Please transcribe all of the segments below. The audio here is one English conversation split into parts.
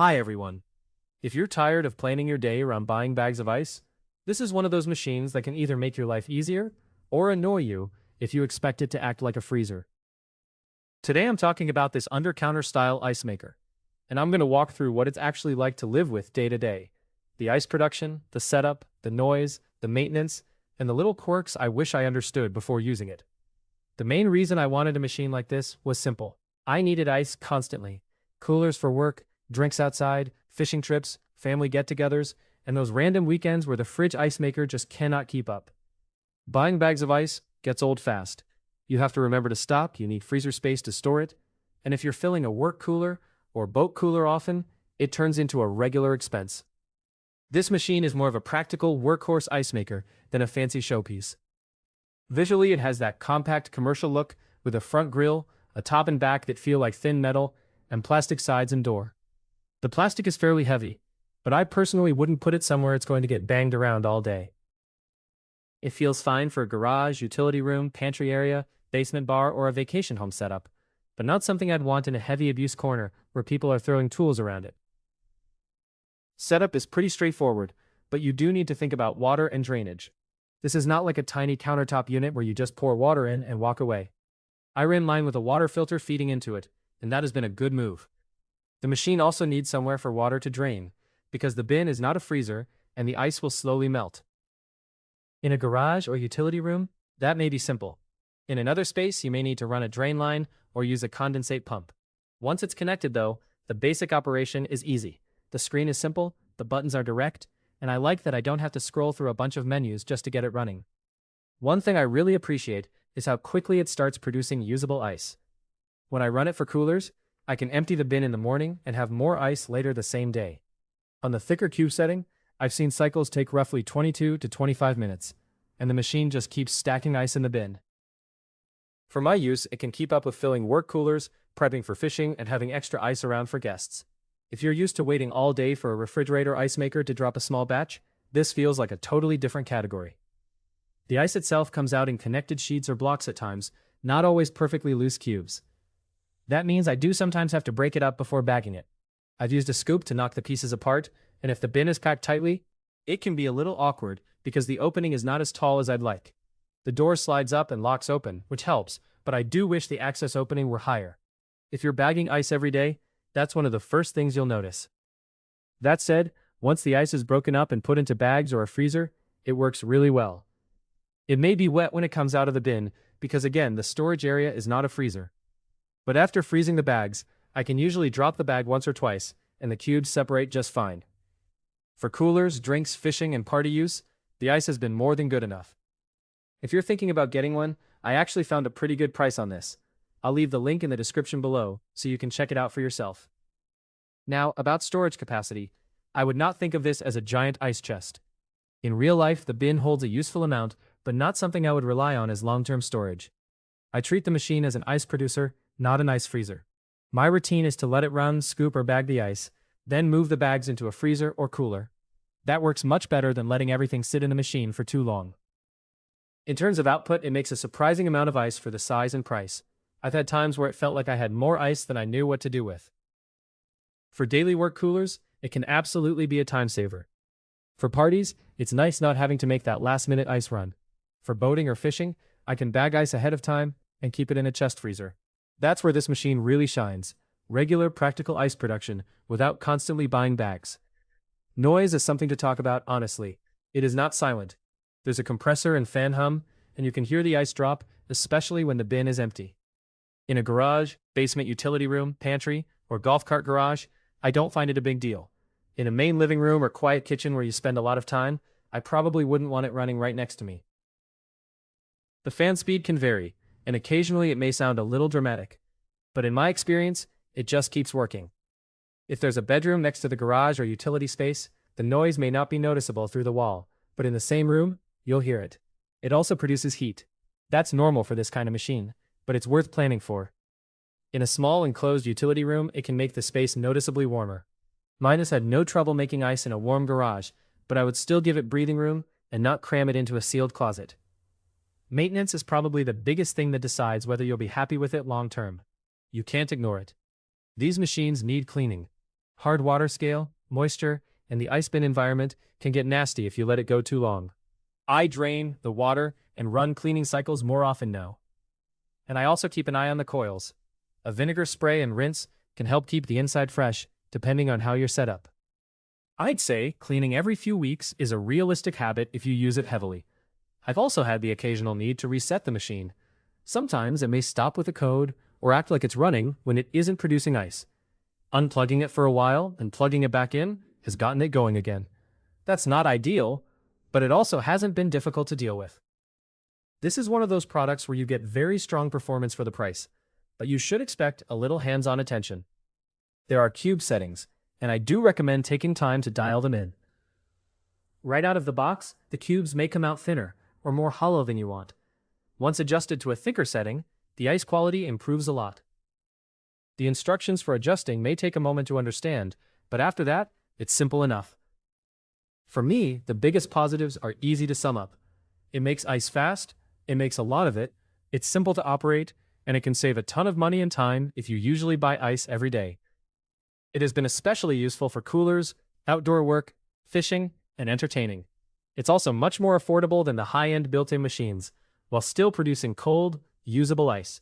Hi everyone. If you're tired of planning your day around buying bags of ice, this is one of those machines that can either make your life easier or annoy you if you expect it to act like a freezer. Today I'm talking about this under-counter style ice maker, and I'm going to walk through what it's actually like to live with day to day. The ice production, the setup, the noise, the maintenance, and the little quirks I wish I understood before using it. The main reason I wanted a machine like this was simple. I needed ice constantly. Coolers for work, drinks outside, fishing trips, family get-togethers, and those random weekends where the fridge ice maker just cannot keep up. Buying bags of ice gets old fast. You have to remember to stock, you need freezer space to store it, and if you're filling a work cooler or boat cooler often, it turns into a regular expense. This machine is more of a practical workhorse ice maker than a fancy showpiece. Visually, it has that compact commercial look with a front grille, a top and back that feel like thin metal, and plastic sides and door. The plastic is fairly heavy, but I personally wouldn't put it somewhere it's going to get banged around all day. It feels fine for a garage, utility room, pantry area, basement bar, or a vacation home setup, but not something I'd want in a heavy abuse corner where people are throwing tools around it. Setup is pretty straightforward, but you do need to think about water and drainage. This is not like a tiny countertop unit where you just pour water in and walk away. I ran mine with a water filter feeding into it, and that has been a good move. The machine also needs somewhere for water to drain, because the bin is not a freezer and the ice will slowly melt. In a garage or utility room, that may be simple. In another space, you may need to run a drain line or use a condensate pump. Once it's connected though, the basic operation is easy. The screen is simple, the buttons are direct, and I like that I don't have to scroll through a bunch of menus just to get it running. One thing I really appreciate is how quickly it starts producing usable ice. When I run it for coolers, I can empty the bin in the morning and have more ice later the same day. On the thicker cube setting, I've seen cycles take roughly 22 to 25 minutes, and the machine just keeps stacking ice in the bin. For my use, it can keep up with filling work coolers, prepping for fishing, and having extra ice around for guests. If you're used to waiting all day for a refrigerator ice maker to drop a small batch, this feels like a totally different category. The ice itself comes out in connected sheets or blocks at times, not always perfectly loose cubes. That means I do sometimes have to break it up before bagging it. I've used a scoop to knock the pieces apart, and if the bin is packed tightly, it can be a little awkward because the opening is not as tall as I'd like. The door slides up and locks open, which helps, but I do wish the access opening were higher. If you're bagging ice every day, that's one of the first things you'll notice. That said, once the ice is broken up and put into bags or a freezer, it works really well. It may be wet when it comes out of the bin because again, the storage area is not a freezer. But after freezing the bags, I can usually drop the bag once or twice, and the cubes separate just fine. For coolers, drinks, fishing, and party use, the ice has been more than good enough. If you're thinking about getting one, I actually found a pretty good price on this. I'll leave the link in the description below so you can check it out for yourself. Now, about storage capacity, I would not think of this as a giant ice chest. In real life, the bin holds a useful amount, but not something I would rely on as long-term storage. I treat the machine as an ice producer, not an ice freezer. My routine is to let it run, scoop or bag the ice, then move the bags into a freezer or cooler. That works much better than letting everything sit in the machine for too long. In terms of output, it makes a surprising amount of ice for the size and price. I've had times where it felt like I had more ice than I knew what to do with. For daily work coolers, it can absolutely be a time saver. For parties, it's nice not having to make that last-minute ice run. For boating or fishing, I can bag ice ahead of time and keep it in a chest freezer. That's where this machine really shines. Regular, practical ice production without constantly buying bags. Noise is something to talk about honestly. It is not silent. There's a compressor and fan hum, and you can hear the ice drop, especially when the bin is empty. In a garage, basement utility room, pantry, or golf cart garage, I don't find it a big deal. In a main living room or quiet kitchen where you spend a lot of time, I probably wouldn't want it running right next to me. The fan speed can vary, and occasionally it may sound a little dramatic. But in my experience, it just keeps working. If there's a bedroom next to the garage or utility space, the noise may not be noticeable through the wall, but in the same room, you'll hear it. It also produces heat. That's normal for this kind of machine, but it's worth planning for. In a small enclosed utility room, it can make the space noticeably warmer. Mine has had no trouble making ice in a warm garage, but I would still give it breathing room and not cram it into a sealed closet. Maintenance is probably the biggest thing that decides whether you'll be happy with it long term. You can't ignore it. These machines need cleaning. Hard water scale, moisture, and the ice bin environment can get nasty if you let it go too long. I drain the water and run cleaning cycles more often now. And I also keep an eye on the coils. A vinegar spray and rinse can help keep the inside fresh, depending on how you're set up. I'd say cleaning every few weeks is a realistic habit if you use it heavily. I've also had the occasional need to reset the machine. Sometimes it may stop with a code or act like it's running when it isn't producing ice. Unplugging it for a while and plugging it back in has gotten it going again. That's not ideal, but it also hasn't been difficult to deal with. This is one of those products where you get very strong performance for the price, but you should expect a little hands-on attention. There are cube settings, and I do recommend taking time to dial them in. Right out of the box, the cubes may come out thinner or more hollow than you want. Once adjusted to a thicker setting, the ice quality improves a lot. The instructions for adjusting may take a moment to understand, but after that, it's simple enough. For me, the biggest positives are easy to sum up. It makes ice fast, it makes a lot of it, it's simple to operate, and it can save a ton of money and time if you usually buy ice every day. It has been especially useful for coolers, outdoor work, fishing, and entertaining. It's also much more affordable than the high-end built-in machines, while still producing cold, usable ice.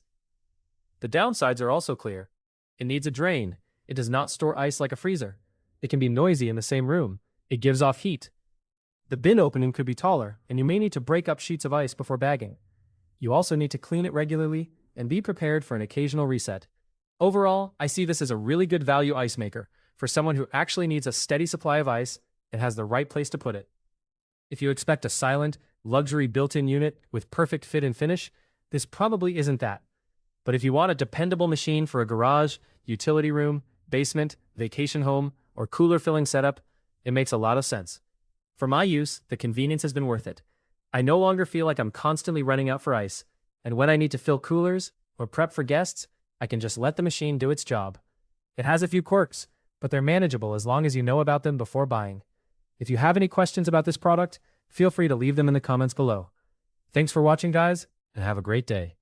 The downsides are also clear. It needs a drain. It does not store ice like a freezer. It can be noisy in the same room. It gives off heat. The bin opening could be taller, and you may need to break up sheets of ice before bagging. You also need to clean it regularly and be prepared for an occasional reset. Overall, I see this as a really good value ice maker for someone who actually needs a steady supply of ice and has the right place to put it. If you expect a silent, luxury built-in unit with perfect fit and finish, this probably isn't that. But if you want a dependable machine for a garage, utility room, basement, vacation home, or cooler filling setup, it makes a lot of sense. For my use, the convenience has been worth it. I no longer feel like I'm constantly running out for ice, and when I need to fill coolers or prep for guests, I can just let the machine do its job. It has a few quirks, but they're manageable as long as you know about them before buying. If you have any questions about this product, feel free to leave them in the comments below. Thanks for watching, guys, and have a great day.